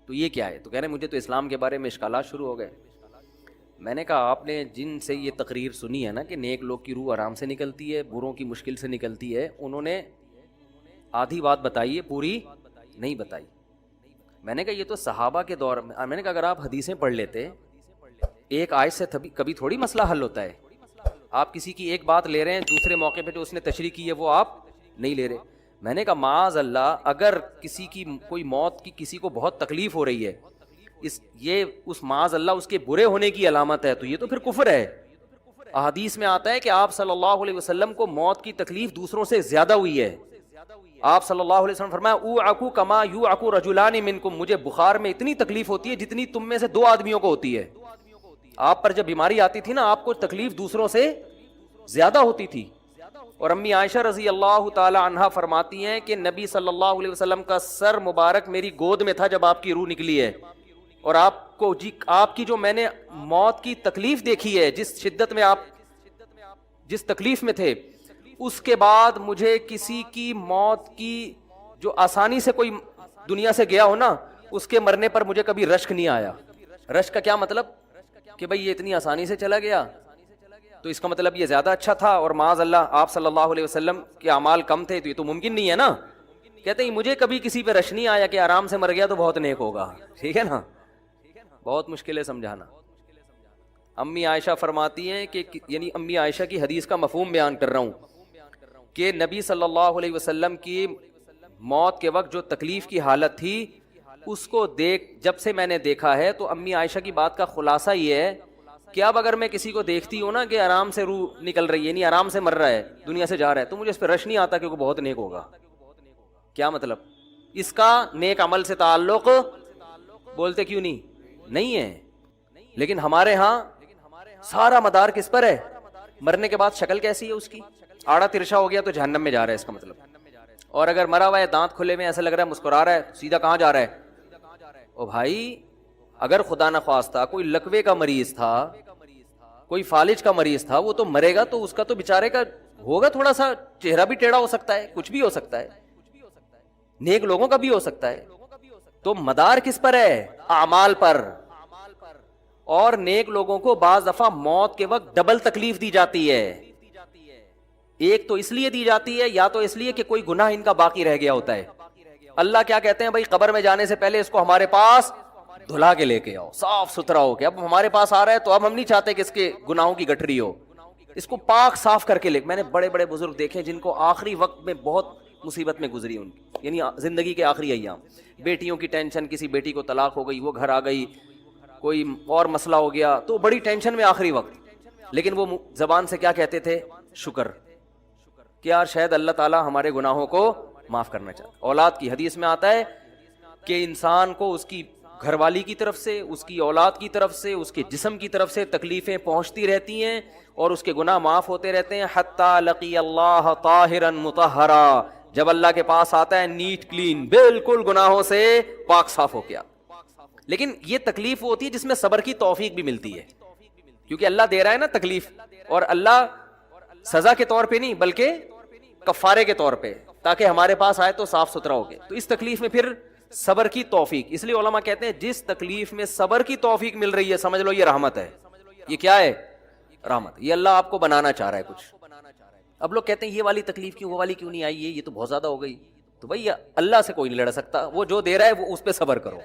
تو یہ کیا ہے؟ تو کہہ رہے ہیں مجھے تو اسلام کے بارے میں اشکالات شروع ہو گئے. میں نے کہا آپ نے جن سے یہ تقریر سنی ہے نا کہ نیک لوگ کی روح آرام سے نکلتی ہے, بروں کی مشکل سے نکلتی ہے, انہوں نے آدھی بات بتائی ہے, پوری نہیں بتائی. میں نے کہا یہ تو صحابہ کے دور میں نے کہا اگر آپ حدیثیں پڑھ لیتے, ایک آیت سے کبھی تھوڑی مسئلہ حل ہوتا ہے. آپ کسی کی ایک بات لے رہے ہیں, دوسرے موقع پہ جو اس نے تشریح کی ہے وہ آپ نہیں لے رہے. میں نے کہا معاذ اللہ, اگر کسی کی کوئی موت کی کسی کو بہت تکلیف ہو رہی ہے, اس معاذ اللہ اس کے برے ہونے کی علامت ہے, تو یہ تو پھر کفر ہے. احادیث میں آتا ہے کہ آپ صلی اللہ علیہ وسلم کو موت کی تکلیف دوسروں سے زیادہ ہوئی ہے. آپ صلی اللہ علیہ وسلم فرمایا اوعکو کما یوعکو رجلان منکم, مجھے بخار میں اتنی تکلیف ہوتی ہے جتنی تم میں سے 2 آدمیوں کو ہوتی ہے. آپ پر جب بیماری آتی تھی نا, آپ کو تکلیف دوسروں سے زیادہ ہوتی تھی. اور امی عائشہ رضی اللہ تعالی عنہا فرماتی ہیں کہ نبی صلی اللہ علیہ وسلم کا سر مبارک میری گود میں تھا جب آپ کی روح نکلی ہے, اور آپ کی جو میں نے موت کی تکلیف دیکھی ہے, جس شدت میں آپ جس تکلیف میں تھے, اس کے بعد مجھے کسی کی موت کی جو آسانی سے کوئی دنیا سے گیا ہو نا, اس کے مرنے پر مجھے کبھی رشک نہیں آیا. رشک کا کیا مطلب کہ بھئی یہ اتنی آسانی سے چلا گیا تو اس کا مطلب یہ زیادہ اچھا تھا, اور معاذ اللہ آپ صلی اللہ علیہ وسلم کے اعمال کم تھے, تو یہ تو ممکن نہیں ہے نا. کہتے ہیں مجھے کبھی کسی پہ رش نہیں آیا کہ آرام سے مر گیا تو بہت نیک ہوگا. ٹھیک ہے نا, بہت مشکل ہے سمجھانا. امی عائشہ فرماتی ہیں کہ یعنی امی عائشہ کی حدیث کا مفہوم بیان کر رہا ہوں کہ نبی صلی اللہ علیہ وسلم کی موت کے وقت جو تکلیف کی حالت تھی, اس کو جب سے میں نے دیکھا ہے, تو امی عائشہ کی بات کا خلاصہ یہ ہے کہ اب اگر میں کسی کو دیکھتی ہوں نا کہ آرام سے روح نکل رہی ہے, یعنی آرام سے مر رہا ہے, دنیا سے جا رہا ہے, تو مجھے اس پہ رش نہیں آتا کہ وہ بہت نیک ہوگا. کیا مطلب؟ اس کا نیک عمل سے تعلق بولتے کیوں نہیں ہے. لیکن ہمارے ہاں سارا مدار کس پر ہے؟ مرنے کے بعد شکل کیسی ہے اس کی, آڑا ترشا ہو گیا تو جہنم میں جا رہا ہے اس کا مطلب. اور اگر مرا ہوا ہے, دانت کھلے میں, ایسا لگ رہا ہے مسکرا رہا ہے, سیدھا کہاں جا رہا ہے؟ او بھائی, اگر خدا نخواستہ کوئی لکوے کا مریض تھا, کوئی فالج کا مریض تھا, وہ تو مرے گا تو اس کا تو بیچارے کا ہوگا تھوڑا سا چہرہ بھی ٹیڑھا ہو سکتا ہے, کچھ بھی ہو سکتا ہے, نیک لوگوں کا بھی ہو سکتا ہے. تو مدار کس پر ہے؟ اعمال پر. اور نیک لوگوں کو بعض دفعہ موت کے وقت ڈبل تکلیف دی جاتی ہے. ایک تو اس لیے دی جاتی ہے, یا تو اس لیے کہ کوئی گناہ ان کا باقی رہ گیا ہوتا ہے. اللہ کیا کہتے ہیں بھائی, قبر میں جانے سے پہلے اس کو ہمارے پاس دھلا کے لے کے آؤ, صاف ستھرا ہو کے. اب ہمارے پاس آ رہا ہے تو اب ہم نہیں چاہتے کہ اس کے گناہوں کی گٹھری ہو, اس کو پاک صاف کر کے لے. میں نے بڑے بڑے بزرگ دیکھے جن کو آخری وقت میں بہت مصیبت میں گزری ان کی, یعنی زندگی کے آخری ایام, بیٹیوں کی ٹینشن, کسی بیٹی کو طلاق ہو گئی, وہ گھر آ گئی, کوئی اور مسئلہ ہو گیا, تو بڑی ٹینشن میں آخری وقت. لیکن وہ زبان سے کیا کہتے تھے؟ شکر, کہ یار شاید اللہ تعالیٰ ہمارے گناہوں کو معاف کرنا چاہتا. اولاد کی حدیث میں آتا ہے کہ انسان کو اس کی گھر والی کی طرف سے, اس کی اولاد کی طرف سے, اس کے جسم کی طرف سے تکلیفیں پہنچتی رہتی ہیں, اور اس کے گناہ معاف ہوتے رہتے ہیں, حتی لقی اللہ طاہرا مطہرا, جب اللہ کے پاس آتا ہے نیٹ کلین, بالکل گناہوں سے پاک صاف ہو گیا. لیکن یہ تکلیف وہ ہوتی ہے جس میں صبر کی توفیق بھی ملتی ہے, کیونکہ اللہ دے رہا ہے نا تکلیف, اور اللہ سزا کے طور پہ نہیں بلکہ کفارے کے طور پہ, تاکہ ہمارے پاس آئے تو صاف ستھرا ہو گئے. تو اس تکلیف میں پھر صبر کی توفیق, اس لیے علماء کہتے ہیں جس تکلیف میں صبر کی توفیق مل رہی ہے, سمجھ لو یہ رحمت ہے. یہ کیا ہے؟ رحمت. یہ اللہ آپ کو بنانا چاہ رہا ہے کچھ. اب لوگ کہتے ہیں یہ والی تکلیف کیوں, وہ والی کیوں نہیں آئی, یہ تو بہت زیادہ ہو گئی. تو بھائی اللہ سے کوئی نہیں لڑ سکتا, وہ جو دے رہا ہے وہ اس پہ صبر کرو.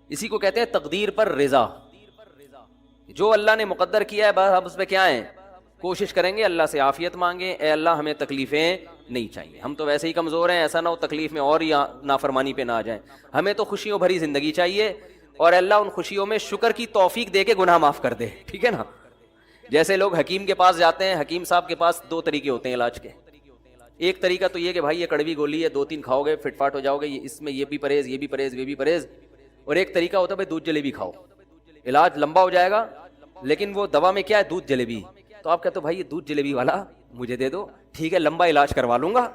اسی کو کہتے ہیں تقدیر پر رضا. جو اللہ نے مقدر کیا ہے بس ہم اس پہ کیا ہیں, کوشش کریں گے اللہ سے عافیت مانگیں, اے اللہ ہمیں تکلیفیں نہیں چاہیے, ہم تو ویسے ہی کمزور ہیں, ایسا نہ ہو تکلیف میں اور یا نافرمانی پہ نہ آ جائیں, ہمیں تو خوشیوں بھری زندگی چاہیے, اور اللہ ان خوشیوں میں شکر کی توفیق دے کے گناہ معاف کر دے. ٹھیک ہے نا. جیسے لوگ حکیم کے پاس جاتے ہیں, حکیم صاحب کے پاس 2 طریقے ہوتے ہیں علاج کے. ایک طریقہ تو یہ کہ بھائی یہ کڑوی گولی ہے, 2-3 کھاؤ گے فٹ فاٹ ہو جاؤ گے, اس میں یہ بھی پرہیز, یہ بھی پرہیز, یہ بھی پرہیز. اور ایک طریقہ ہوتا ہے بھائی دودھ جلیبی کھاؤ, علاج لمبا ہو جائے گا, لیکن وہ دوا میں کیا ہے, دودھ جلیبی. تو آپ کہتے ہو بھائی یہ دودھ جلیبی والا مجھے دے دو, ٹھیک ہے لمبا علاج کروا لوں گا,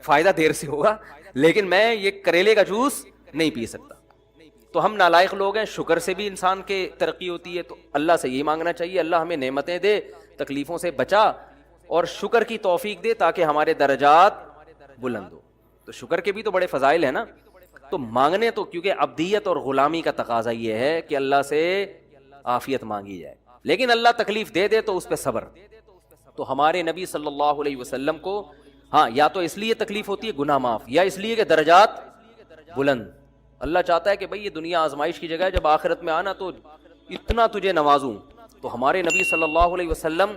فائدہ دیر سے ہوگا, لیکن میں یہ کریلے کا جوس نہیں پی سکتا. تو ہم نالائق لوگ ہیں, شکر سے بھی انسان کے ترقی ہوتی ہے. تو اللہ سے یہی مانگنا چاہیے, اللہ ہمیں نعمتیں دے, تکلیفوں سے بچا, اور شکر کی توفیق دے تاکہ ہمارے درجات بلند ہو. تو شکر کے بھی تو بڑے فضائل ہیں نا. تو مانگنے تو کیونکہ عبدیت اور غلامی کا تقاضا یہ ہے کہ اللہ سے عافیت مانگی جائے، لیکن اللہ تکلیف دے دے تو اس پہ صبر. تو ہمارے نبی صلی اللہ علیہ وسلم کو ہاں یا تو اس لیے تکلیف ہوتی ہے گناہ معاف، یا اس لیے کہ درجات بلند. اللہ چاہتا ہے کہ بھئی یہ دنیا آزمائش کی جگہ ہے، جب آخرت میں آنا تو اتنا تجھے نوازوں. تو ہمارے نبی صلی اللہ علیہ وسلم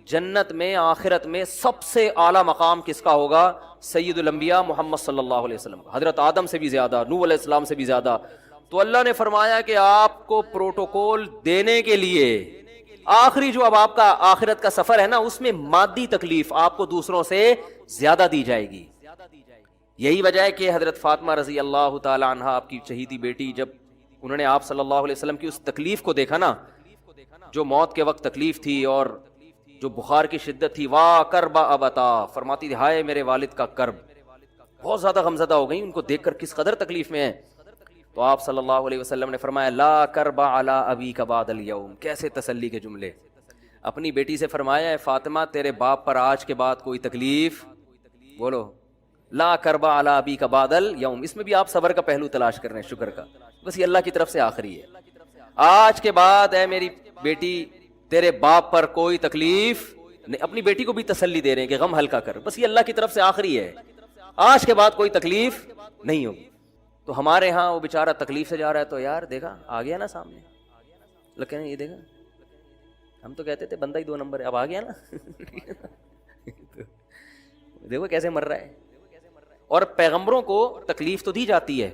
جنت میں آخرت میں سب سے اعلیٰ مقام کس کا ہوگا؟ سید الانبیاء محمد صلی اللہ علیہ وسلم، حضرت آدم سے بھی زیادہ، نوح علیہ السلام سے بھی زیادہ. تو اللہ نے فرمایا کہ آپ کو پروٹوکول دینے کے لیے آخری جو اب آپ کا آخرت کا سفر ہے نا، اس میں مادی تکلیف آپ کو دوسروں سے زیادہ دی جائے گی. یہی وجہ ہے کہ حضرت فاطمہ رضی اللہ تعالی عنہا آپ کی شہیدی بیٹی، جب انہوں نے آپ صلی اللہ علیہ وسلم کی اس تکلیف کو دیکھا نا، جو موت کے وقت تکلیف تھی اور جو بخار کی شدت تھی، واہ کربا ابتا، فرماتی تھی ہائے میرے والد کا کرب. بہت زیادہ غمزدہ ہو گئی ان کو دیکھ کر کس قدر تکلیف میں ہے. تو آپ صلی اللہ علیہ وسلم نے فرمایا لا کربا علی ابیک بعد الیوم. کیسے تسلی کے جملے. اپنی بیٹی سے فرمایا ہے فاطمہ تیرے باپ پر آج کے بعد کوئی تکلیف، بولو لا کربا علی ابیک بعد الیوم. اس میں بھی آپ صبر کا پہلو تلاش کر رہے ہیں، شکر کا. بس یہ اللہ کی طرف سے آخری ہے. آج کے بعد اے میری بیٹی تیرے باپ پر کوئی تکلیف نہیں. اپنی بیٹی کو بھی تسلی دے رہے ہیں کہ غم ہلکا کر، بس یہ اللہ کی طرف سے آخری ہے، آج کے بعد کوئی تکلیف نہیں ہوگی. تو ہمارے ہاں وہ بیچارہ تکلیف سے جا رہا ہے تو یار دیکھا آ گیا نا سامنے، لگے یہ دیکھا ہم تو کہتے تھے بندہ ہی 2 نمبر ہے، اب آ گیا نا دیکھو کیسے مر رہا ہے. اور پیغمبروں کو تکلیف تو دی جاتی ہے،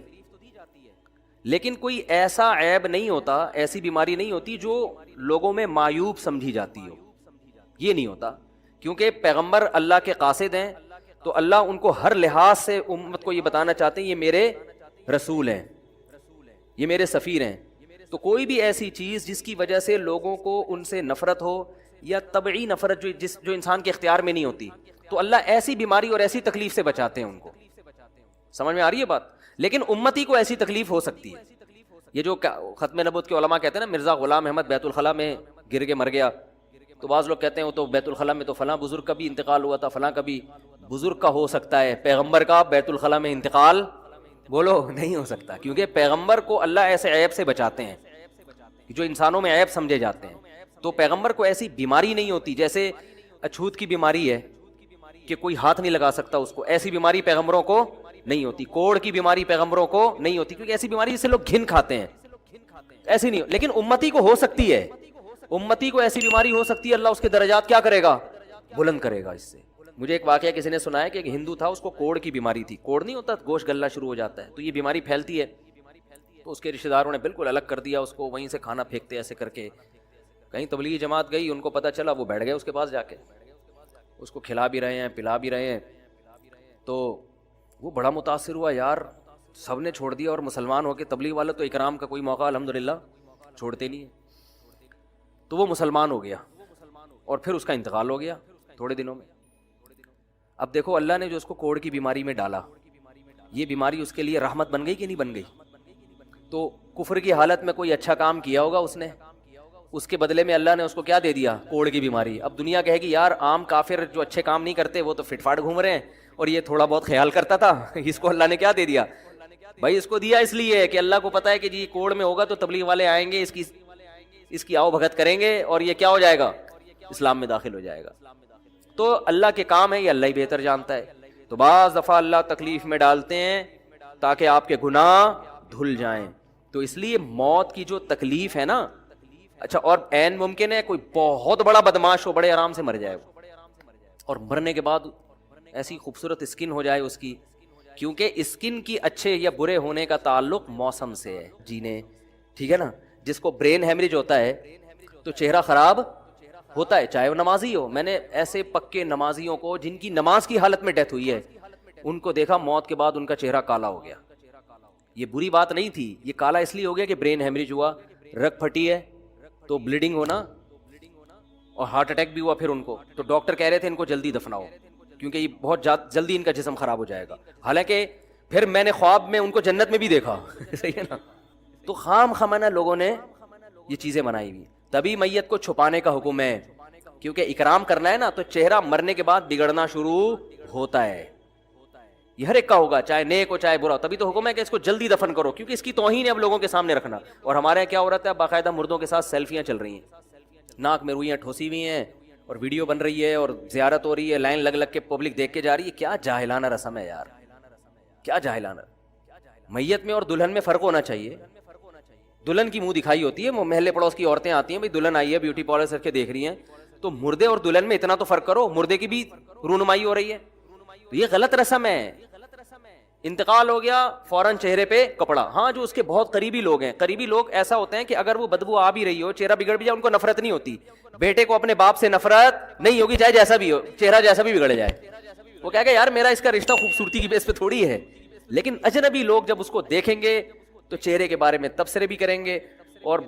لیکن کوئی ایسا عیب نہیں ہوتا، ایسی بیماری نہیں ہوتی جو لوگوں میں معیوب سمجھی جاتی ہو. یہ نہیں ہوتا، کیونکہ پیغمبر اللہ کے قاصد ہیں، تو اللہ ان کو ہر لحاظ سے امت کو یہ بتانا چاہتے ہیں یہ میرے رسول ہیں، یہ میرے سفیر ہیں. تو کوئی بھی ایسی چیز جس کی وجہ سے لوگوں کو ان سے نفرت ہو، یا طبعی نفرت جو انسان کے اختیار میں نہیں ہوتی، تو اللہ ایسی بیماری اور ایسی تکلیف سے بچاتے ہیں ان کو. سمجھ میں آ رہی ہے بات؟ لیکن امتی کو ایسی تکلیف ہو سکتی ہے. یہ جو ختم نبوت کے علماء کہتے ہیں نا مرزا غلام احمد بیت الخلاء میں گر کے مر گیا، تو بعض لوگ کہتے ہیں وہ تو بیت الخلاء میں تو فلاں بزرگ کا بھی انتقال ہوا تھا، فلاں کا بھی. بزرگ کا ہو سکتا ہے، پیغمبر کا بیت الخلاء میں انتقال بولو نہیں ہو سکتا، کیونکہ پیغمبر کو اللہ ایسے عیب سے بچاتے ہیں جو انسانوں میں عیب سمجھے جاتے ہیں. تو پیغمبر کو ایسی بیماری نہیں ہوتی، جیسے اچھوت کی بیماری ہے کہ کوئی ہاتھ نہیں لگا سکتا اس کو، ایسی بیماری پیغمبروں کو نہیں ہوتی. کوڑ کی بیماری پیغمبروں کو نہیں ہوتی، کیونکہ ایسی بیماری جس سے لوگ گھن کھاتے ہیں، ایسی نہیں. لیکن امتی کو ہو سکتی ہے، امتی کو ایسی بیماری ہو سکتی ہے، اللہ اس کے درجات کیا کرے گا؟ بلند کرے گا. اس سے مجھے ایک واقعہ کسی نے سنایا کہ ایک ہندو تھا، اس کو کوڑ کی بیماری تھی. کوڑ نہیں ہوتا گوشت گلنا شروع ہو جاتا ہے، تو یہ بیماری پھیلتی ہے. تو اس کے رشتہ داروں نے بالکل الگ کر دیا اس کو، وہیں سے کھانا پھینکتے ایسے کر کے. کہیں تبلیغی جماعت گئی، ان کو پتہ چلا، وہ بیٹھ گئے اس کے پاس جا کے، اس کو کھلا بھی رہے ہیں پلا بھی رہے ہیں. تو وہ بڑا متاثر ہوا، یار سب نے چھوڑ دیا اور مسلمان ہو کے تبلیغ والے تو اکرام کا کوئی موقع الحمدللہ چھوڑتے نہیں ہیں. تو وہ مسلمان ہو گیا اور پھر اس کا انتقال ہو گیا تھوڑے دنوں میں. اب دیکھو اللہ نے جو اس کو کوڑ کی بیماری میں ڈالا، یہ بیماری اس کے لیے رحمت بن گئی کہ نہیں بن گئی؟ تو کفر کی حالت میں کوئی اچھا کام کیا ہوگا اس نے، اس کے بدلے میں اللہ نے اس کو کیا دے دیا؟ کوڑ کی بیماری. اب دنیا کہے گی یار عام کافر جو اچھے کام نہیں کرتے وہ تو فٹ فاٹ گھوم رہے ہیں، اور یہ تھوڑا بہت خیال کرتا تھا، اس کو اللہ نے کیا دے دیا؟ بھائی اس کو دیا اس لیے کہ اللہ کو پتا ہے کہ جی کوڑ میں ہوگا تو تبلیغ والے آئیں گے، اس کی آؤ بھگت کریں گے اور یہ کیا ہو جائے گا؟ اسلام میں داخل ہو جائے گا. تو اللہ کے کام ہے، یہ اللہ ہی بہتر جانتا ہے. تو بعض دفعہ اللہ تکلیف میں ڈالتے ہیں تاکہ آپ کے گناہ دھل جائیں. تو اس لیے موت کی جو تکلیف ہے نا، اچھا اور عین ممکن ہے کوئی بہت بڑا بدماش ہو، بڑے آرام سے مر جائے وہ، اور مرنے کے بعد ایسی خوبصورت اسکن ہو جائے اس کی، کیونکہ اسکن کی اچھے یا برے ہونے کا تعلق موسم سے ہے، جینے ٹھیک ہے نا. جس کو برین ہیمریج ہوتا ہے تو چہرہ خراب ہوتا ہے، چاہے وہ نمازی ہو. میں نے ایسے پکے نمازیوں کو جن کی نماز کی حالت میں ڈیتھ ہوئی ہے، ان کو دیکھا موت کے بعد ان کا چہرہ کالا ہو گیا. یہ بری بات نہیں تھی، یہ کالا اس لیے ہو گیا کہ برین ہیمریج ہوا، رگ پھٹی ہے تو بلیڈنگ ہونا، اور ہارٹ اٹیک بھی ہوا پھر ان کو. تو ڈاکٹر کہہ رہے تھے ان کو جلدی دفناؤ کیونکہ یہ بہت جلدی ان کا جسم خراب ہو جائے گا. حالانکہ پھر میں نے خواب میں ان کو جنت میں بھی دیکھا صحیح ہے نا. تو خام خمانہ لوگوں نے یہ چیزیں بنائی ہوئی. تبھی میت کو چھپانے کا حکم ہے، کیونکہ اکرام کرنا ہے نا، تو چہرہ مرنے کے بعد بگڑنا شروع ہوتا ہے. یہ ہر ایک کا ہوگا, چاہے نیک ہو چاہے برا ہو. تبھی تو حکم ہے کہ اس کو جلدی دفن کرو, کیونکہ اس کی توہین ہے اب لوگوں کے سامنے رکھنا. اور ہمارے یہاں کیا ہو رہا ہے, باقاعدہ مردوں کے ساتھ سیلفیاں چل رہی ہیں, ناک میں روئیاں ٹھوسی ہوئی ہیں, اور ویڈیو بن رہی ہے, اور زیارت ہو رہی ہے, لائن لگ لگ کے پبلک دیکھ کے جا رہی ہے. کیا جاہلانہ رسم ہے یار, کیا جاہلانہ. میت میں اور دلہن میں فرق ہونا چاہیے. دلہن کی منہ دکھائی ہوتی ہے, محلے پڑوس کی عورتیں آتی ہیں, بھائی دلہن آئی ہے بیوٹی پارلر سے کے دیکھ رہی ہیں, تو مردے اور دلہن میں اتنا تو فرق کرو, مردے کی بھی رونمائی ہو رہی ہے. تو یہ غلط رسم ہے. انتقال ہو گیا فوراً چہرے پہ کپڑا. ہاں جو اس کے بہت قریبی لوگ ہیں, قریبی لوگ ایسا ہوتے ہیں کہ اگر وہ بدبو آ بھی رہی ہو, چہرہ بگڑ بھی جائے, ان کو نفرت نہیں ہوتی. بیٹے کو اپنے باپ سے نفرت نہیں ہوگی, چاہے جیسا بھی ہو, چہرہ جیسا بھی بگڑ جائے. وہ کہے گا یار میرا اس کا رشتہ خوبصورتی کی بیس پہ تھوڑی ہے. لیکن اجنبی لوگ جب اس کو دیکھیں گے تو چہرے کے بارے میں تبصرے بھی کریں گے. اور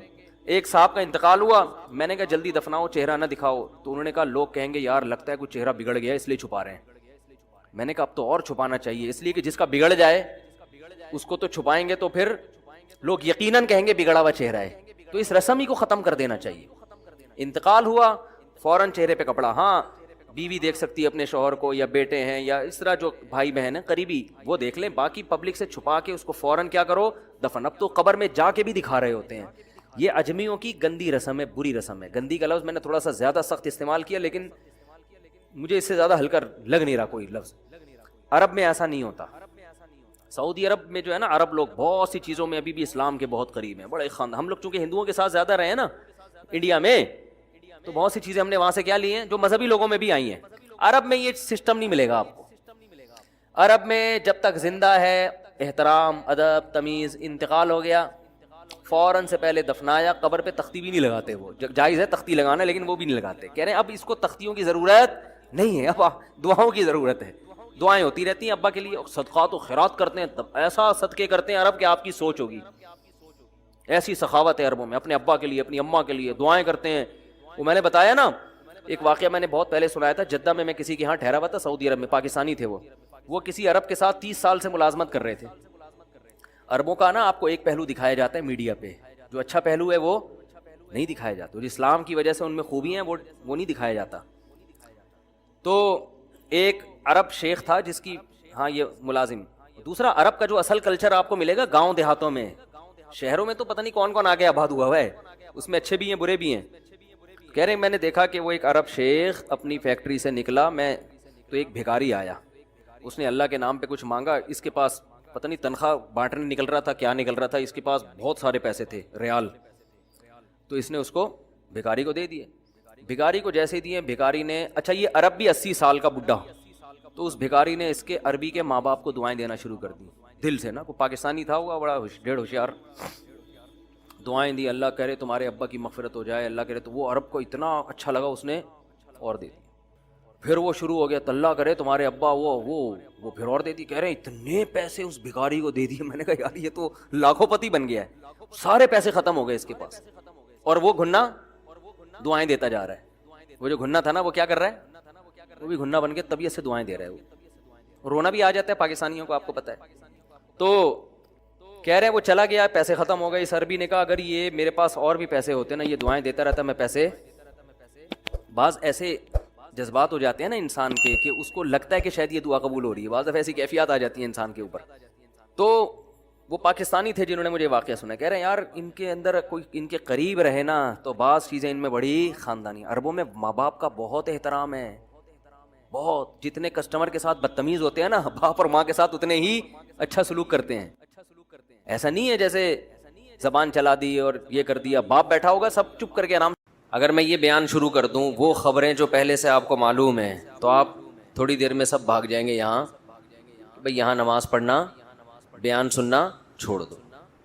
ایک صاحب کا انتقال ہوا, میں نے کہا جلدی دفناؤ, چہرہ نہ دکھاؤ. تو انہوں نے کہا لوگ کہیں گے یار لگتا ہے کچھ چہرہ بگڑ گیا اس لیے چھپا رہے ہیں. میں نے کہا اب تو اور چھپانا چاہیے, اس لیے کہ جس کا بگڑ جائے اس کو تو چھپائیں گے تو پھر لوگ یقیناً کہیں گے بگڑا ہوا چہرہ ہے. تو اس رسم ہی کو ختم کر دینا چاہیے. انتقال ہوا فوراً چہرے پہ کپڑا. ہاں بیوی دیکھ سکتی ہے اپنے شوہر کو, یا بیٹے ہیں, یا اس طرح جو بھائی بہن ہیں قریبی, وہ دیکھ لیں. باقی پبلک سے چھپا کے اس کو فوراً کیا کرو, دفن. اب تو قبر میں جا کے بھی دکھا رہے ہوتے ہیں. یہ اجمیوں کی گندی رسم ہے, بری رسم ہے. گندی کا لفظ میں نے تھوڑا سا زیادہ سخت استعمال کیا, لیکن مجھے اس سے زیادہ ہلکا لگ نہیں رہا کوئی لفظ. عرب میں ایسا نہیں ہوتا. سعودی عرب میں جو ہے نا, عرب لوگ بہت سی چیزوں میں ابھی بھی اسلام کے بہت قریب ہیں, بڑے خاندان. ہم لوگ چونکہ ہندوؤں کے ساتھ زیادہ رہے ہیں نا انڈیا میں, تو بہت سی چیزیں ہم نے وہاں سے کیا لی ہیں جو مذہبی لوگوں میں بھی آئی ہیں. عرب میں یہ سسٹم نہیں ملے گا آپ کو. عرب میں جب تک زندہ ہے احترام, ادب, تمیز. انتقال ہو گیا فوراً سے پہلے دفنایا, قبر پہ تختی بھی نہیں لگاتے. وہ جائز ہے تختی لگانا, لیکن وہ بھی نہیں لگاتے. کہہ رہے ہیں اب اس کو تختیوں کی ضرورت نہیں ہے, اب دعاؤں کی ضرورت ہے. دعائیں ہوتی رہتی ہیں ابا کے لیے, صدقات و خیرات کرتے ہیں, ایسا صدقے کرتے ہیں عرب کہ آپ کی سوچ ہوگی. ایسی سخاوت ہے عربوں میں, اپنے ابا کے لیے, اپنی اماں کے لیے دعائیں کرتے ہیں. وہ میں نے بتایا نا ایک واقعہ, میں نے بہت پہلے سنایا تھا. جدہ میں کسی کے ہاں ٹھہرا ہوا تھا, سعودی عرب میں, پاکستانی تھے وہ کسی عرب کے ساتھ 30 سال سے ملازمت کر رہے تھے. عربوں کا نا آپ کو ایک پہلو دکھایا جاتا ہے میڈیا پہ, جو اچھا پہلو ہے وہ نہیں دکھایا جاتا, جو اسلام کی وجہ سے ان میں خوبی ہیں وہ نہیں دکھایا جاتا. تو ایک عرب شیخ تھا جس کی, ہاں یہ ملازم. دوسرا عرب کا جو اصل کلچر آپ کو ملے گا گاؤں دیہاتوں میں, شہروں میں تو پتہ نہیں کون کون آگے آباد ہوا ہے, اس میں اچھے بھی ہیں برے بھی ہیں. کہہ رہے ہیں میں نے دیکھا کہ وہ ایک عرب شیخ اپنی فیکٹری سے نکلا, میں تو ایک بھکاری آیا, اس نے اللہ کے نام پہ کچھ مانگا. اس کے پاس پتہ نہیں تنخواہ بانٹنے نکل رہا تھا, کیا نکل رہا تھا, اس کے پاس بہت سارے پیسے تھے ریال. تو اس نے اس کو بھکاری کو دے دیے. بھکاری کو جیسے دیے, بھکاری نے, اچھا یہ عرب بھی 80 سال کا بڈھا, تو اس بھکاری نے اس کے عربی کے ماں باپ کو دعائیں دینا شروع کر دی دل سے نا. وہ پاکستانی تھا, ہوا بڑا ڈیڑھ ہوشیار, دعائیں دی, اللہ کرے تمہارے ابا کی مغفرت ہو جائے, اللہ کرے. تو وہ عرب کو اتنا اچھا لگا, اس نے اور دے دی. پھر وہ شروع ہو گیا, اللہ کرے تمہارے ابا وہ پھر اور دے دی. کہہ رہے ہیں اتنے پیسے اس بھکاری کو دے دیے. میں نے کہا یار یہ تو لاکھوں پتی بن گیا ہے, سارے پیسے ختم ہو گئے اس کے پاس. اور وہ گھنا دعائیں دیتا جا رہا ہے. وہ جو گھنا تھا نا وہ کیا کر رہا ہے, وہ بھی گھنا بن کے طبیعت سے دعائیں دے رہا ہے. وہ رونا بھی آ جاتا ہے پاکستانیوں کو, آپ کو پتہ ہے. تو کہہ رہے ہیں وہ چلا گیا, پیسے ختم ہو گئے. اس عربی نے کہا اگر یہ میرے پاس اور بھی پیسے ہوتے نا, یہ دعائیں دیتا رہتا, میں پیسے. بعض ایسے جذبات ہو جاتے ہیں نا انسان کے کہ اس کو لگتا ہے کہ شاید یہ دعا قبول ہو رہی ہے, بعض دفعہ ایسی کیفیات آ جاتی ہیں انسان کے اوپر. تو وہ پاکستانی تھے جنہوں نے مجھے واقعہ سنا. کہہ رہے ہیں یار ان کے اندر کوئی ان کے قریب رہے نا تو بعض چیزیں ان میں بڑی خاندانی. عربوں میں ماں باپ کا بہت احترام ہے, بہت. جتنے کسٹمر کے ساتھ بدتمیز ہوتے ہیں نا, باپ اور ماں کے ساتھ اتنے ہی اچھا سلوک کرتے ہیں. ایسا نہیں ہے جیسے زبان چلا دی اور یہ کر دیا, باپ بیٹھا ہوگا سب چپ کر کے آرام. اگر میں یہ بیان شروع کر دوں وہ خبریں جو پہلے سے آپ کو معلوم ہیں, تو آپ تھوڑی دیر میں سب بھاگ جائیں گے یہاں, بھئی یہاں نماز پڑھنا, بیان سننا چھوڑ دو.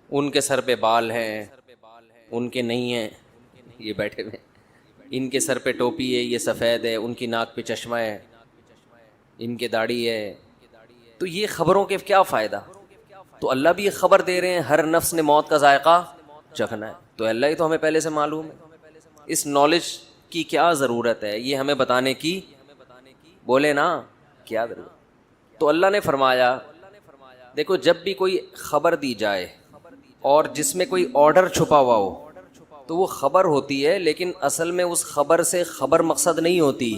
ان کے سر پہ بال ہیں, ان کے نہیں ہیں, یہ بیٹھے ہوئے. ان کے سر پہ ٹوپی ہے, یہ سفید ہے, ان کی ناک پہ چشمہ ہے, ان کے داڑھی ہے. تو یہ خبروں کے کیا فائدہ؟ تو اللہ بھی یہ خبر دے رہے ہیں ہر نفس نے موت کا ذائقہ چکھنا ہے. تو اللہ ہی تو ہمیں پہلے سے معلوم ہے. اس نالج کی کیا ضرورت ہے, یہ ہمیں بتانے کی, بولے نا کیا ضرورت. تو اللہ نے فرمایا دیکھو جب بھی کوئی خبر دی جائے اور جس میں کوئی آرڈر چھپا ہوا ہو تو وہ خبر ہوتی ہے, لیکن اصل میں اس خبر سے خبر مقصد نہیں ہوتی,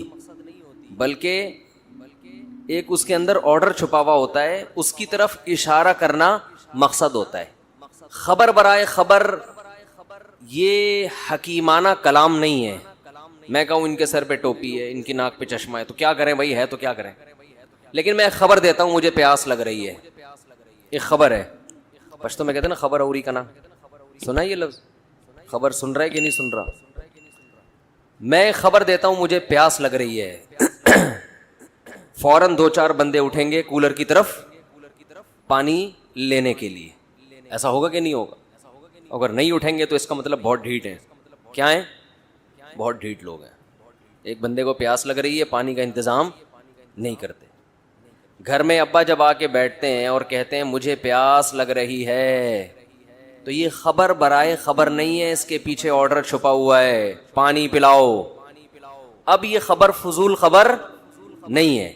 بلکہ ایک اس کے اندر آرڈر چھپا ہوا ہوتا ہے, اس کی طرف اشارہ کرنا مقصد ہوتا ہے. خبر برائے خبر یہ حکیمانہ کلام نہیں ہے. میں کہوں ان کے سر پہ ٹوپی ہے, ان کی ناک پہ چشمہ ہے, تو کیا کریں بھائی, ہے تو کیا کریں. لیکن میں ایک خبر دیتا ہوں, مجھے پیاس لگ رہی ہے, ایک خبر ہے. پشتو میں کہتے ہیں نا خبر اوری کا نا, سنا یہ لفظ, خبر سن رہا ہے کہ نہیں سن رہا. میں ایک خبر دیتا ہوں, مجھے پیاس لگ رہی ہے, فوراً 2-4 بندے اٹھیں گے کولر کی طرف پانی لینے کے لیے. ایسا ہوگا کہ نہیں ہوگا؟ اگر نہیں اٹھیں گے تو اس کا مطلب بہت ڈھیٹ ہیں. کیا ہیں؟ بہت ڈھیٹ لوگ ہیں. ایک بندے کو پیاس لگ رہی ہے, پانی کا انتظام نہیں کرتے. گھر میں ابا جب آ کے بیٹھتے ہیں اور کہتے ہیں مجھے پیاس لگ رہی ہے, تو یہ خبر برائے خبر نہیں ہے, اس کے پیچھے آرڈر چھپا ہوا ہے, پانی پلاؤ. اب یہ خبر فضول خبر نہیں ہے.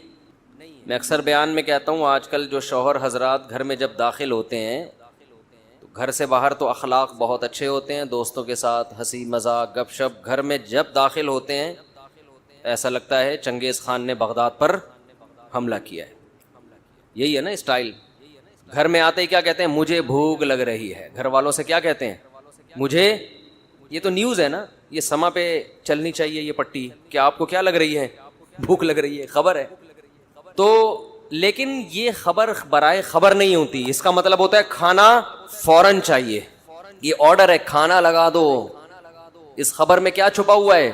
میں اکثر بیان میں کہتا ہوں, آج کل جو شوہر حضرات گھر میں جب داخل ہوتے ہیں تو گھر سے باہر تو اخلاق بہت اچھے ہوتے ہیں, دوستوں کے ساتھ ہنسی مذاق گپ شپ. گھر میں جب داخل ہوتے ہیں ایسا لگتا ہے چنگیز خان نے بغداد پر حملہ کیا ہے. یہی ہے نا اسٹائل. گھر میں آتے ہی کیا کہتے ہیں, مجھے بھوک لگ رہی ہے. گھر والوں سے کیا کہتے ہیں, مجھے, یہ تو نیوز ہے نا, یہ سما پہ چلنی چاہیے یہ پٹی, کہ آپ کو کیا لگ رہی ہے, بھوک لگ رہی ہے, خبر ہے. تو لیکن یہ خبر برائے خبر نہیں ہوتی. اس کا مطلب ہوتا ہے کھانا فوراً چاہیے, یہ آرڈر ہے, کھانا لگا دو. اس خبر میں کیا چھپا ہوا ہے,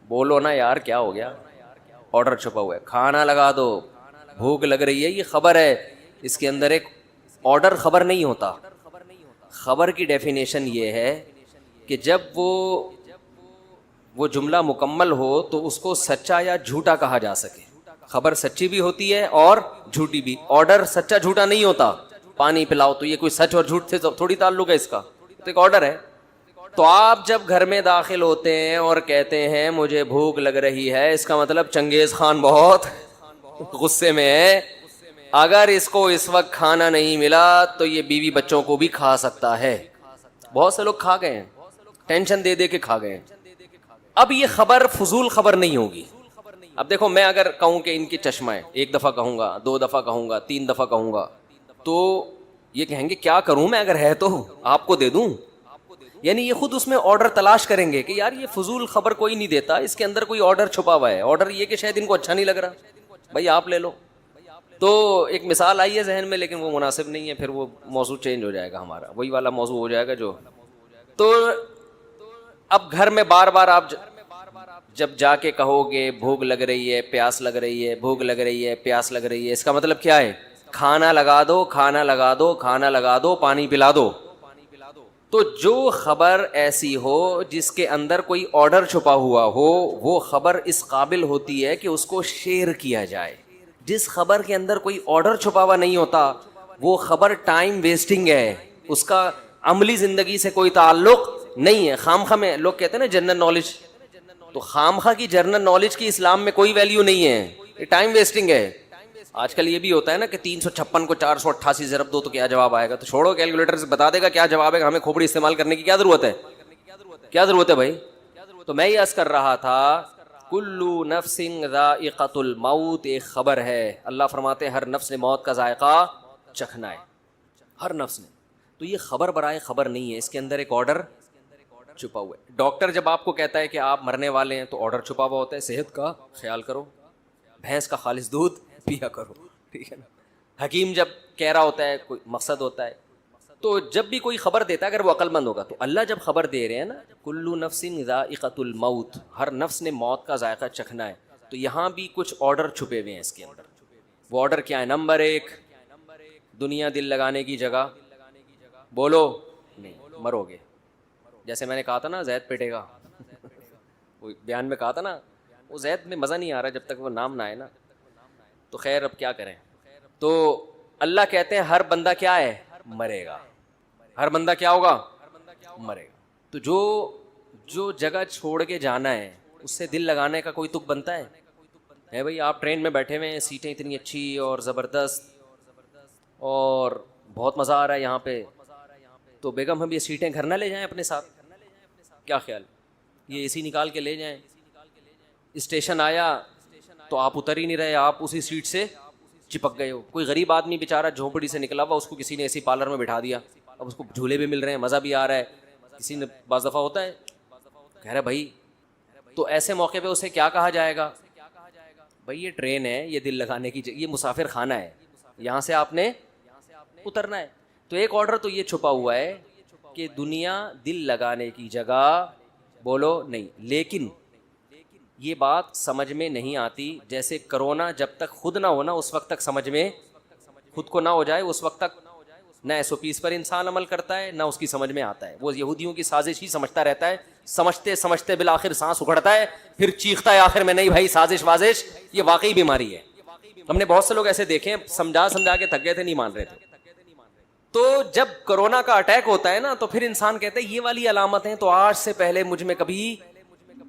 بولو نا یار کیا ہو گیا, آرڈر چھپا ہوا ہے, کھانا لگا دو, بھوک لگ رہی ہے. یہ خبر ہے, اس کے اندر ایک آرڈر خبر نہیں ہوتا. خبر کی ڈیفینیشن یہ ہے کہ جب وہ جملہ مکمل ہو تو اس کو سچا یا جھوٹا کہا جا سکے. خبر سچی بھی ہوتی ہے اور جھوٹی بھی. آرڈر سچا جھوٹا نہیں ہوتا. پانی پلاؤ, تو یہ کوئی سچ اور جھوٹ سے تھوڑی تعلق ہے, اس کا تو ایک آرڈر ہے. تو آپ جب گھر میں داخل ہوتے ہیں اور کہتے ہیں مجھے بھوک لگ رہی ہے, اس کا مطلب چنگیز خان بہت غصے میں ہے. اگر اس کو اس وقت کھانا نہیں ملا تو یہ بیوی بچوں کو بھی کھا سکتا ہے. بہت سے لوگ کھا گئے ہیں, ٹینشن دے دے کے کھا گئے ہیں. اب یہ خبر فضول خبر نہیں ہوگی. اب دیکھو, میں اگر کہوں کہ ان کی چشمہ ہے, 1 دفعہ کہوں گا, 2 دفعہ کہوں گا, 3 دفعہ کہوں گا, تو یہ کہیں گے کیا کروں میں, اگر ہے تو آپ کو دے دوں. یعنی یہ خود اس میں آرڈر تلاش کریں گے کہ یار یہ فضول خبر کوئی نہیں دیتا, اس کے اندر کوئی آرڈر چھپا ہوا ہے. آرڈر یہ کہ شاید ان کو اچھا نہیں لگ رہا, بھائی آپ لے لو. تو ایک مثال آئی ہے ذہن میں, لیکن وہ مناسب نہیں ہے, پھر وہ موضوع چینج ہو جائے گا, ہمارا وہی والا موضوع ہو جائے گا جو. تو اب گھر میں بار بار آپ جب جا کے کہو گے بھوک لگ رہی ہے, پیاس لگ رہی ہے, بھوک لگ رہی ہے, پیاس لگ رہی ہے, اس کا مطلب کیا ہے, کھانا لگا دو, کھانا لگا دو, کھانا لگا دو, پانی پلا دو. تو جو خبر ایسی ہو جس کے اندر کوئی آرڈر چھپا ہوا ہو, وہ خبر اس قابل ہوتی ہے کہ اس کو شیئر کیا جائے. جس خبر کے اندر کوئی آرڈر چھپا ہوا نہیں ہوتا, وہ خبر ٹائم ویسٹنگ ہے, اس کا عملی زندگی سے کوئی تعلق نہیں ہے. خامخواہ میں لوگ کہتے ہیں نا جنرل نالج, تو خامخواہ کی جنرل نالج کی اسلام میں کوئی ویلیو نہیں ہے, یہ ٹائم ویسٹنگ ہے. آج کل یہ بھی ہوتا ہے نا کہ 356 کو 488 ضرب دو تو کیا جواب آئے گا, تو چھوڑو, کیلکولیٹر سے بتا دے گا کیا جواب ہے, ہمیں کھوپڑی استعمال کرنے کی کیا ضرورت ہے, کیا ضرورت ہے بھائی. تو میں یہ عرض کر رہا تھا, کلو نفس ذائقۃ الموت ایک خبر ہے. اللہ فرماتے ہیں ہر نفس نے موت کا ذائقہ چکھنا ہے, ہر نفس نے. تو یہ خبر برائے خبر نہیں ہے, اس کے اندر ایک آرڈر چھپا ہوا ہے. ڈاکٹر جب آپ کو کہتا ہے کہ آپ مرنے والے ہیں, تو آرڈر چھپا ہوا ہوتا ہے, صحت کا خیال کرو, بھینس کا خالص دودھ پیا کرو, ٹھیک ہے نا. حکیم جب کہہ رہا ہوتا ہے, کوئی مقصد ہوتا ہے. تو جب بھی کوئی خبر دیتا ہے اگر وہ عقل مند ہوگا, تو اللہ جب خبر دے رہے ہیں نا, کلو نفس ذائقۃ الموت, ہر نفس نے موت کا ذائقہ چکھنا ہے, تو یہاں بھی کچھ آرڈر چھپے ہوئے ہیں اس کے اندر. وہ آرڈر کیا ہے؟ نمبر 1, دنیا دل لگانے کی جگہ, بولو نہیں مرو گے. جیسے میں نے کہا تھا نا زید پیٹے گا, وہ بیان میں کہا تھا نا, وہ زید میں مزہ نہیں آ رہا جب تک وہ نام نہ آئے نا. تو خیر اب کیا کریں. تو اللہ کہتے ہیں ہر بندہ کیا ہے, مرے گا. ہر بندہ کیا ہوگا, مرے گا. تو جو جگہ چھوڑ کے جانا ہے اس سے دل لگانے کا کوئی تک بنتا ہے بھائی. آپ ٹرین میں بیٹھے ہوئے ہیں, سیٹیں اتنی اچھی اور زبردست اور بہت مزہ آ رہا ہے یہاں پہ, تو بیگم ہم یہ سیٹیں گھر نہ لے جائیں اپنے ساتھ, کیا خیال, یہ اے سی نکال کے لے جائیں. اسٹیشن آیا تو آپ اتر ہی نہیں رہے, آپ اسی سیٹ سے چپک گئے ہو. کوئی غریب آدمی بیچارہ جھونپڑی سے نکلا ہوا, اس کو کسی نے ایسی پارلر میں بٹھا دیا, اب اس کو جھولے بھی مل رہے ہیں, مزہ بھی آ رہا ہے. کسی نے بعض دفعہ ہوتا ہے کہہ رہا بھائی, تو ایسے موقع پہ اسے کیا کہا جائے گا؟ بھائی یہ ٹرین ہے, یہ دل لگانے کی, یہ مسافر خانہ ہے, یہاں سے آپ نے اترنا ہے. تو ایک آرڈر تو یہ چھپا ہوا ہے کہ دنیا دل لگانے کی جگہ بولو نہیں. لیکن یہ بات سمجھ میں نہیں آتی, جیسے کرونا جب تک خود نہ ہونا اس وقت تک سمجھ میں, خود کو نہ ہو جائے اس وقت تک نہ SOPs پر انسان عمل کرتا ہے, نہ اس کی سمجھ میں آتا ہے. وہ یہودیوں کی سازش ہی سمجھتا رہتا ہے, سمجھتے سمجھتے بالآخر سانس اکھڑتا ہے, پھر چیختا ہے آخر میں نہیں بھائی سازش وازش, یہ واقعی بیماری ہے. ہم نے بہت سے لوگ ایسے دیکھے ہیں, سمجھا کے تھک گئے تھے, نہیں مان رہے تھے. تو جب کرونا کا اٹیک ہوتا ہے نا تو پھر انسان کہتا ہے یہ والی علامتیں تو آج سے پہلے مجھ میں کبھی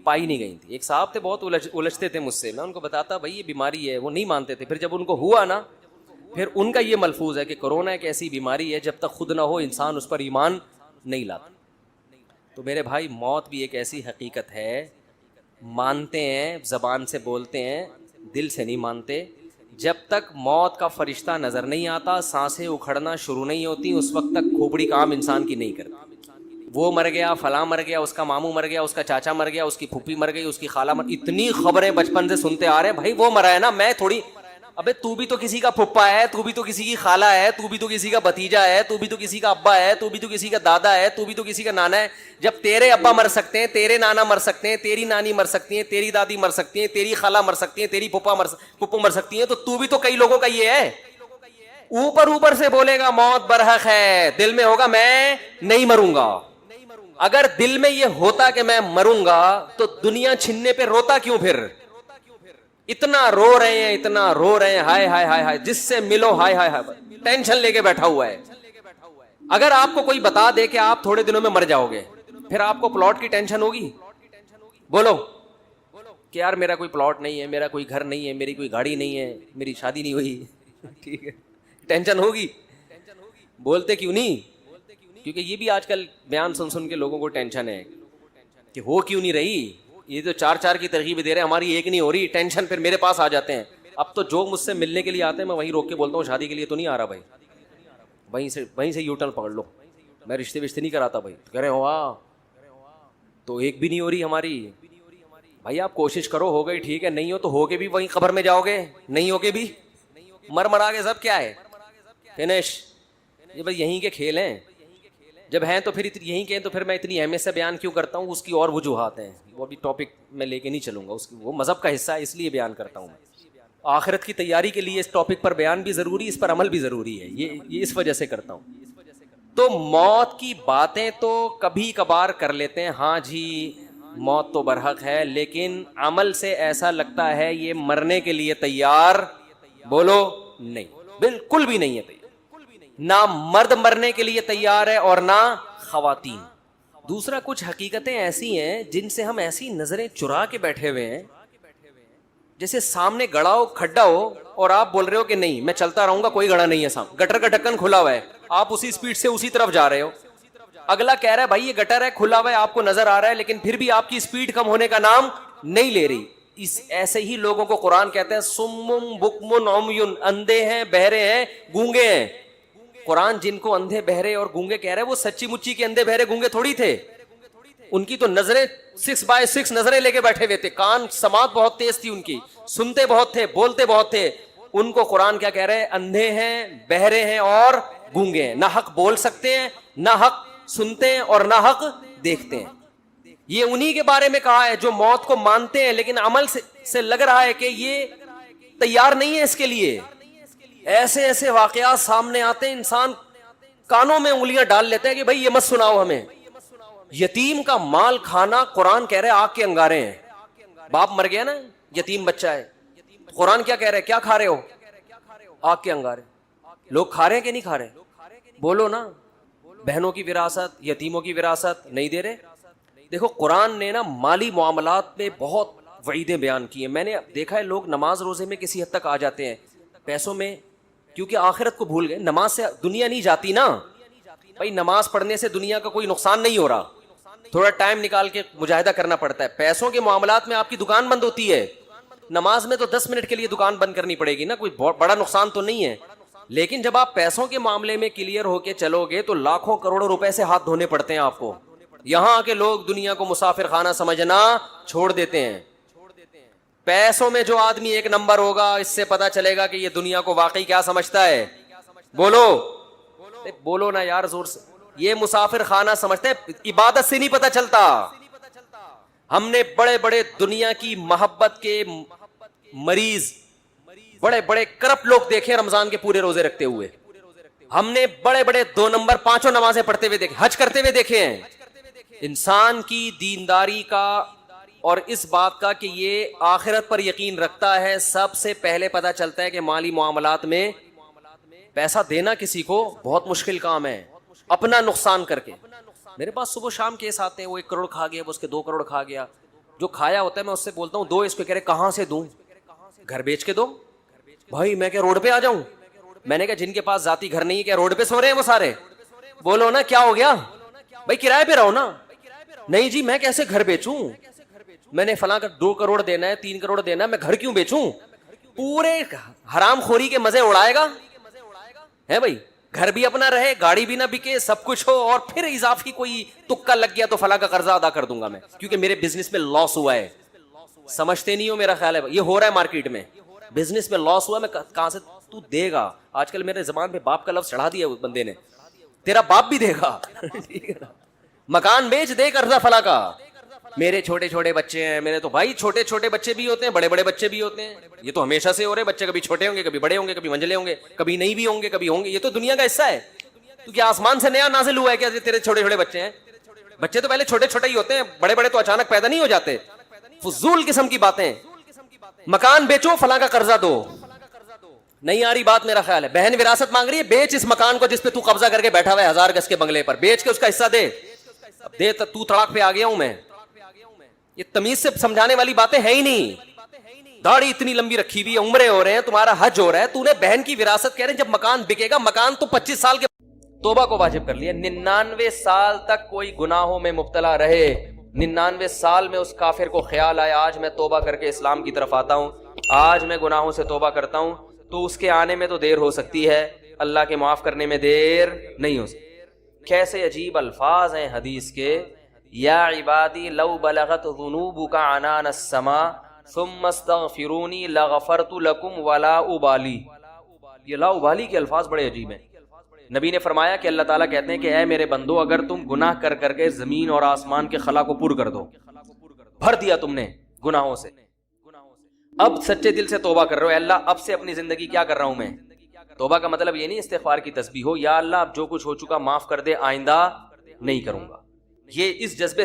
پائی نہیں گئی تھی. ایک صاحب تھے بہت الجھتے تھے مجھ سے, میں ان کو بتاتا بھائی یہ بیماری ہے, وہ نہیں مانتے تھے. پھر جب ان کو ہوا نا, پھر ان کا یہ ملفوظ ہے کہ کرونا ایک ایسی بیماری ہے جب تک خود نہ ہو انسان اس پر ایمان نہیں لاتا. تو میرے بھائی موت بھی ایک ایسی حقیقت ہے, مانتے ہیں زبان سے بولتے ہیں, دل سے نہیں مانتے. جب تک موت کا فرشتہ نظر نہیں آتا, سانسیں اکھڑنا شروع نہیں ہوتی, اس وقت تک کھوپڑی کام انسان کی نہیں کرتی. وہ مر گیا, فلاں مر گیا, اس کا ماموں مر گیا, اس کا چاچا مر گیا, اس کی پھوپھی مر گئی, اس کی خالہ مر, اتنی خبریں بچپن سے سنتے آ رہے ہیں. بھائی وہ مرا ہے نا, میں تھوڑی, ابے تو بھی تو کسی کا پھپھا ہے, تو بھی تو کسی کی خالہ ہے, تو بھی تو کسی کا بھتیجا ہے, تو بھی تو کسی کا ابا ہے, تو بھی تو کسی کا دادا ہے, تو بھی تو کسی کا نانا ہے. جب تیرے ابا مر سکتے ہیں, تیرے نانا مر سکتے ہیں, تیری نانی مر سکتی ہیں, تیری دادی مر سکتی ہیں, تیری خالہ مر سکتی ہیں, تیری پھپھو مر سکتی ہیں, تو بھی تو کئی لوگوں کا یہ ہے. اوپر سے بولے گا موت برحق ہے, دل میں ہوگا میں نہیں مروں گا. اگر دل میں یہ ہوتا کہ میں مروں گا تو دنیا چھننے پہ روتا کیوں؟ پھر اتنا رو رہے ہیں, اتنا رو رہے ہیں, ہائے ہائے ہائے ہائے, جس سے ملو ہائے ہائے ہائے, ٹینشن لے کے بیٹھا ہوا ہے. اگر آپ کو کوئی بتا دے کہ آپ تھوڑے دنوں میں مر جاؤ گے, پھر آپ کو پلاٹ کی ٹینشن ہوگی؟ بولو کہ یار میرا کوئی پلاٹ نہیں ہے, میرا کوئی گھر نہیں ہے, میری کوئی گاڑی نہیں ہے, میری شادی نہیں ہوئی, ٹھیک ہے, ٹینشن ہوگی؟ بولتے کیوں نہیں؟ کیونکہ یہ بھی آج کل بیان سن کے لوگوں کو ٹینشن ہے کہ ہو کیوں نہیں رہی. یہ تو چار کی ترغیب دے رہے ہیں, ہماری ایک نہیں ہو رہی, ٹینشن پھر میرے پاس آ جاتے ہیں. اب تو جو مجھ سے ملنے کے لیے آتے ہیں میں وہیں روک کے بولتا ہوں شادی کے لیے تو نہیں آ رہا بھائی, وہیں سے یو ٹرن پکڑ لو, میں رشتے نہیں کراتا بھائی. کہہ رہے ہو تو ایک بھی نہیں ہو رہی ہماری. بھائی آپ کوشش کرو, ہو گئی ٹھیک ہے, نہیں ہو تو ہو کے بھی وہیں قبر میں جاؤ گے, نہیں ہو کے بھی مرا کے سب کیا ہے فنش. یہ بھائی یہیں کے کھیل ہیں, جب ہیں تو پھر یہیں کے, تو پھر میں اتنی اہمیت سے بیان کیوں کرتا ہوں؟ اس کی اور وجوہات ہیں, وہ بھی ٹاپک میں لے کے نہیں چلوں گا, اس کی وہ مذہب کا حصہ ہے اس لیے بیان کرتا ہوں. آخرت کی تیاری کے لیے اس ٹاپک پر بیان بھی ضروری, اس پر عمل بھی ضروری ہے, یہ اس وجہ سے کرتا ہوں. تو موت کی باتیں تو کبھی کبھار کر لیتے ہیں, ہاں جی موت تو برحق ہے, لیکن عمل سے ایسا لگتا ہے یہ مرنے کے لیے تیار, بولو نہیں, بالکل بھی نہیں ہے تیار. نہ مرد مرنے کے لیے تیار ہے اور نہ خواتین. دوسرا کچھ حقیقتیں ایسی ہیں جن سے ہم ایسی نظریں چرا کے بیٹھے ہوئے ہیں, جیسے سامنے گڑا ہو, کھڈا ہو, اور آپ بول رہے ہو کہ نہیں میں چلتا رہوں گا, کوئی گڑا نہیں ہے سامنے, گٹر کا ڈھکن کھلا ہوا ہے, آپ اسی سپیڈ سے اسی طرف جا رہے ہو. اگلا کہہ رہا ہے بھائی یہ گٹر ہے, کھلا ہوا ہے, آپ کو نظر آ رہا ہے, لیکن پھر بھی آپ کی سپیڈ کم ہونے کا نام نہیں لے رہی. ایسے ہی لوگوں کو قرآن کہتے ہیں سمم بکمن عمیٌ, اندھے ہیں, بہرے ہیں, گونگے ہیں. قرآن جن کو اندھے بہرے اور گونگے کہہ رہے ہیں وہ سچی مچی کے اندھے بہرے گونگے تھوڑی تھے, ان کی تو نظریں 6x6 نظریں لے کے بیٹھے ہوئے تھے, کان سماعت بہت تیز تھی ان کی, سنتے بہت تھے, بولتے بہت تھے. ان کو قرآن کیا کہہ رہے ہیں؟ اندھے ہیں, بہرے ہیں اور گونگے ہیں, نہ حق بول سکتے ہیں, نہ حق سنتے ہیں, اور نہ حق دیکھتے ہیں. یہ انہی کے بارے میں کہا ہے جو موت کو مانتے ہیں لیکن عمل سے لگ رہا ہے کہ یہ تیار نہیں ہے اس کے لیے. ایسے ایسے واقعات سامنے آتے ہیں, انسان کانوں میں انگلیاں ڈال لیتے ہیں کہ بھائی یہ مت سناؤ ہمیں. یتیم کا مال کھانا, قرآن کہہ رہے آگ کے انگارے ہیں. باپ مر گیا نا, یتیم بچہ ہے, قرآن کیا کہہ رہے کیا کھا رہے ہو؟ آگ کے انگارے. لوگ کھا رہے ہیں کہ نہیں کھا رہے؟ بولو نا. بہنوں کی وراثت, یتیموں کی وراثت نہیں دے رہے. دیکھو قرآن نے نا مالی معاملات میں بہت وعیدیں بیان کی ہیں. میں نے دیکھا ہے لوگ نماز روزے میں کسی حد تک آ جاتے ہیں پیسوں میں, کیونکہ آخرت کو بھول گئے. نماز سے دنیا نہیں جاتی نا بھائی, نماز پڑھنے سے دنیا کا کوئی نقصان نہیں ہو رہا, تھوڑا ٹائم نکال کے مجاہدہ کرنا پڑتا ہے. پیسوں کے معاملات میں آپ کی دکان بند ہوتی ہے, نماز میں تو 10 منٹ کے لیے دکان بند کرنی پڑے گی نا, کوئی بڑا نقصان تو نہیں ہے. لیکن جب آپ پیسوں کے معاملے میں کلیئر ہو کے چلو گے تو لاکھوں کروڑوں روپے سے ہاتھ دھونے پڑتے ہیں آپ کو. یہاں کے لوگ دنیا کو مسافر خانہ سمجھنا چھوڑ دیتے ہیں. پیسوں میں جو آدمی ایک نمبر ہوگا, اس سے پتا چلے گا کہ یہ دنیا کو واقعی کیا سمجھتا ہے. بولو نا یار زور سے. یہ مسافر خانہ سمجھتے ہیں, عبادت سے نہیں پتا چلتا. ہم نے بڑے بڑے دنیا کی محبت کے مریض, بڑے بڑے کرپٹ لوگ دیکھے رمضان کے پورے روزے رکھتے ہوئے. ہم نے بڑے بڑے 2 نمبر 5 نمازیں پڑھتے ہوئے دیکھے, حج کرتے ہوئے دیکھے ہیں. انسان کی دینداری کا اور اس بات کا کہ یہ آخرت پر یقین رکھتا ہے, سب سے پہلے پتا چلتا ہے کہ مالی معاملات میں پیسہ دینا کسی کو بہت مشکل کام ہے, اپنا نقصان کر کے. میرے پاس صبح شام کیس آتے ہیں, وہ 1 کروڑ کھا گیا, وہ اس کے 2 کروڑ کھا گیا. جو کھایا ہوتا ہے میں اس سے بولتا ہوں دو, اس کو کہہ رہے کہاں سے دوں, گھر بیچ کے دو. بھائی میں کیا روڈ پہ آ جاؤں؟ میں نے کہا جن کے پاس ذاتی گھر نہیں ہے کیا روڈ پہ سو رہے ہیں وہ سارے؟ بولو نا کیا ہو گیا بھائی, کرائے پہ رہو نا. نہیں جی میں کیسے گھر بیچوں, میں نے فلاں کا 2 کروڑ دینا ہے 3 کروڑ دینا ہے, میں گھر کیوں بیچوں؟ پورے حرام خوری کے مزے اڑائے گا ہے بھائی. گھر بھی اپنا رہے, گاڑی بھی نہ بکے, سب کچھ ہو, اور پھر اضافی کوئی تکا لگ گیا تو فلاں کا قرضہ ادا کر دوں گا میں کیونکہ میرے بزنس میں لاس ہوا ہے. سمجھتے نہیں ہو, میرا خیال ہے یہ ہو رہا ہے مارکیٹ میں, بزنس میں لاس ہوا, میں کہاں سے تو دے گا. آج کل میرے زبان پہ باپ کا لفظ چڑھا دیا اس بندے نے, تیرا باپ بھی دے گا. مکان بیچ دے قرضہ فلاں کا. میرے چھوٹے چھوٹے بچے ہیں, میرے تو بھائی چھوٹے چھوٹے بچے بھی ہوتے ہیں, بڑے بڑے بچے بھی ہوتے ہیں. یہ تو ہمیشہ سے ہو رہے, بچے کبھی چھوٹے ہوں گے, کبھی بڑے ہوں گے, کبھی منجلے ہوں گے, کبھی نہیں بھی ہوں گے, کبھی ہوں گے. یہ تو دنیا کا حصہ ہے. تو کیا آسمان سے نیا نازل ہوا ہے کیا تیرے چھوٹے چھوٹے بچے ہیں؟ بچے تو پہلے چھوٹے چھوٹے ہی ہوتے ہیں, بڑے بڑے تو اچانک پیدا نہیں ہو جاتے. فضول قسم کی باتیں. مکان بیچو, فلاں کا قرضہ دو. نہیں آ رہی بات میرا خیال ہے. بہن وراثت مانگ رہی ہے, بیچ اس مکان کو جس پہ تو قبضہ کر کے بیٹھا ہوا ہے 1000 گز کے بنگلے پر, بیچ کے اس کا حصہ دے. اب دے تو تڑاک پہ آ گیا ہوں میں. یہ تمیز سے سمجھانے والی باتیں ہیں ہی نہیں. داڑھی اتنی لمبی رکھی ہوئی ہے, عمرے ہو رہے ہیں, تمہارا حج ہو رہا ہے, تو نے بہن کی وراثت کہہ رہے ہیں جب مکان بکے گا. مکان تو 25 سال کے توبہ کو واجب کر لیا. 99 سال تک کوئی گناہوں میں مبتلا رہے, 99 سال میں اس کافر کو خیال آیا آج میں توبہ کر کے اسلام کی طرف آتا ہوں, آج میں گناہوں سے توبہ کرتا ہوں, تو اس کے آنے میں تو دیر ہو سکتی ہے, اللہ کے معاف کرنے میں دیر نہیں ہو سکتی. کیسے عجیب الفاظ ہیں حدیث کے. یا عبادی لو بلغت ذنوبک عنان السماء ثم استغفرونی لغفرت لکم ولا ابالی. یہ لا ابالی کے الفاظ بڑے عجیب ہیں. نبی نے فرمایا کہ اللہ تعالیٰ کہتے ہیں کہ اے میرے بندو, اگر تم گناہ کر کر کے زمین اور آسمان کے خلا کو پر کر دو, بھر دیا تم نے گناہوں سے, اب سچے دل سے توبہ کر رہے ہو, اے اللہ اب سے اپنی زندگی کیا کر رہا ہوں میں. توبہ کا مطلب یہ نہیں استغفار کی تسبیح ہو, یا اللہ اب جو کچھ ہو چکا معاف کر دے, آئندہ نہیں کروں گا. یہ اس جذبے سے